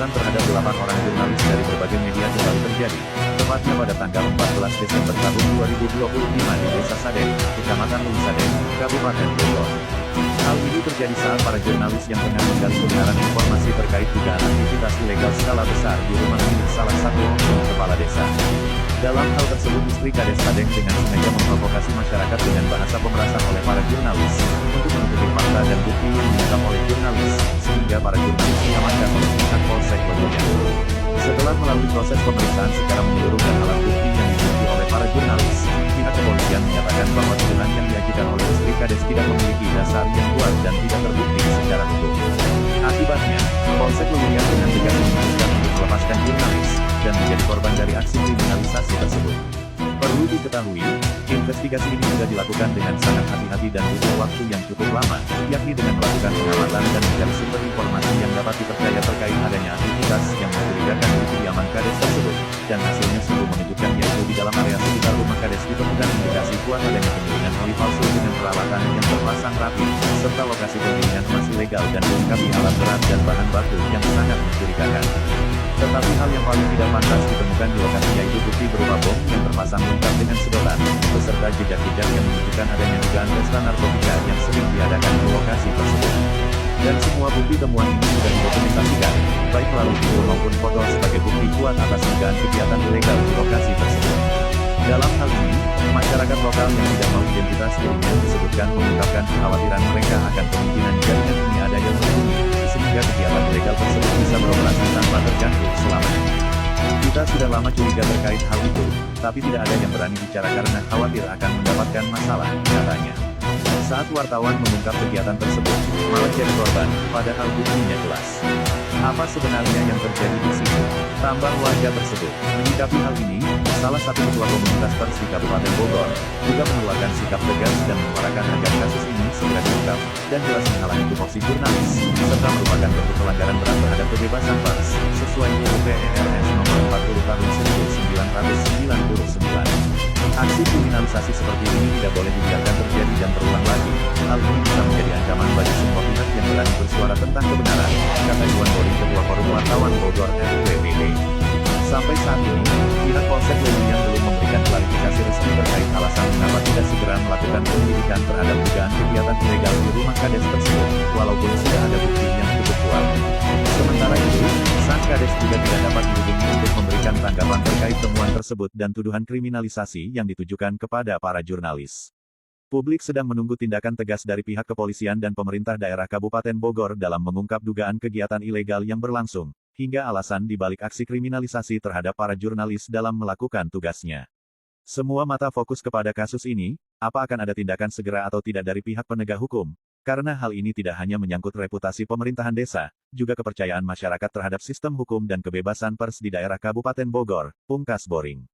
Pemeriksaan terhadap 8 orang jurnalis dari berbagai media kembali terjadi, tepatnya pada tanggal 14 Desember tahun 2025 di Desa Sadek, Kecamatan Lusadek, Kabupaten Bogor. Hal ini terjadi saat para jurnalis yang tengah menggali kebenaran informasi terkait dugaan aktivitas ilegal skala besar di rumah milik salah satu oknum kepala desa. Dalam hal tersebut, istri Kades Sadek dengan sengaja memprovokasi masyarakat dengan bahasa pemerasan oleh para jurnalis, untuk menutupi fakta dan bukti yang diungkap oleh jurnalis, sehingga para jurnalis diamankan oleh pihak Polsek Lewiyan. Setelah melalui proses pemeriksaan secara menyeluruh dan alat bukti yang dimiliki oleh para jurnalis, pihak kepolisian menyatakan bahwa tuduhan yang diajukan oleh istri Kades tidak memiliki dasar yang kuat dan tidak terbukti secara hukum. Akibatnya, Polsek Lewiyan dengan tegas memutuskan untuk melepaskan jurnalis, dan menjadi korban dari aksi kriminalisasi tersebut. Perlu diketahui, investigasi ini sudah dilakukan dengan sangat hati-hati dan butuh waktu yang cukup lama, yakni dengan melakukan pengamatan dan mencari sumber informasi yang dapat dipercaya terkait adanya aktivitas yang mencurigakan di kediaman Kades tersebut, dan hasilnya sungguh mengejutkan, yaitu di dalam area sekitar rumah Kades ditemukan indikasi kuat adanya penggilingan oli palsu dengan peralatan yang terpasang rapi, serta lokasi penggilingan emas ilegal dan dilengkapi alat berat dan bahan baku yang sangat mencurigakan. Tetapi hal yang paling tidak pantas ditemukan di lokasi yaitu bukti berupa bom yang terpasang lengkap dengan sedotan, beserta jejak-jejak yang menunjukkan adanya dugaan pesta narkotika yang sering diadakan di lokasi tersebut. Dan semua bukti temuan ini sudah didokumentasikan, baik melalui video maupun foto sebagai bukti kuat atas dugaan kegiatan ilegal di lokasi tersebut. Dalam hal ini, masyarakat lokal yang tidak mau identitas dirinya disebutkan mengungkapkan kekhawatiran mereka akan kemungkinan jaringan ini ada yang melindungi, sehingga kegiatan ilegal tersebut bisa beroperasi tanpa terganggu selamanya. Kita sudah lama curiga terkait hal itu, tapi tidak ada yang berani bicara karena khawatir akan mendapatkan masalah, katanya. Saat wartawan mengungkap kegiatan tersebut, malah jadi korban, padahal buktinya jelas. Apa sebenarnya yang terjadi di sini? Tambah warga tersebut. Menyikapi hal ini, salah satu ketua komunitas pers di Kabupaten Bogor, juga mengeluarkan sikap tegas dan menyuarakan agar kasus ini segera diungkap, dan jelas menghalangi tupoksi jurnalis, serta merupakan bentuk pelanggaran berat terhadap kebebasan pers, sesuai UU PERS nomor 40 tahun 1999. Aksi kriminalisasi seperti ini tidak boleh dibiarkan terjadi dan terulang lagi. Hal ini bisa menjadi ancaman bagi semua pihak yang berani bersuara tentang kebenaran, kata Iwan Boring, Ketua Forum Wartawan Bogor FWBB. Sampai saat ini, pihak Polsek Lewiyan belum memberikan klarifikasi resmi terkait alasan mengapa tidak segera melakukan penyelidikan terhadap dugaan kegiatan ilegal di rumah Kades tersebut, walaupun sudah ada bukti yang cukup kuat. Sementara itu, sang Kades juga tidak dapat dihubungi untuk memberikan tanggapan terkait temuan tersebut dan tuduhan kriminalisasi yang ditujukan kepada para jurnalis. Publik sedang menunggu tindakan tegas dari pihak kepolisian dan pemerintah daerah Kabupaten Bogor dalam mengungkap dugaan kegiatan ilegal yang berlangsung, hingga alasan dibalik aksi kriminalisasi terhadap para jurnalis dalam melakukan tugasnya. Semua mata fokus kepada kasus ini, apa akan ada tindakan segera atau tidak dari pihak penegak hukum? Karena hal ini tidak hanya menyangkut reputasi pemerintahan desa, juga kepercayaan masyarakat terhadap sistem hukum dan kebebasan pers di daerah Kabupaten Bogor, pungkas Boring.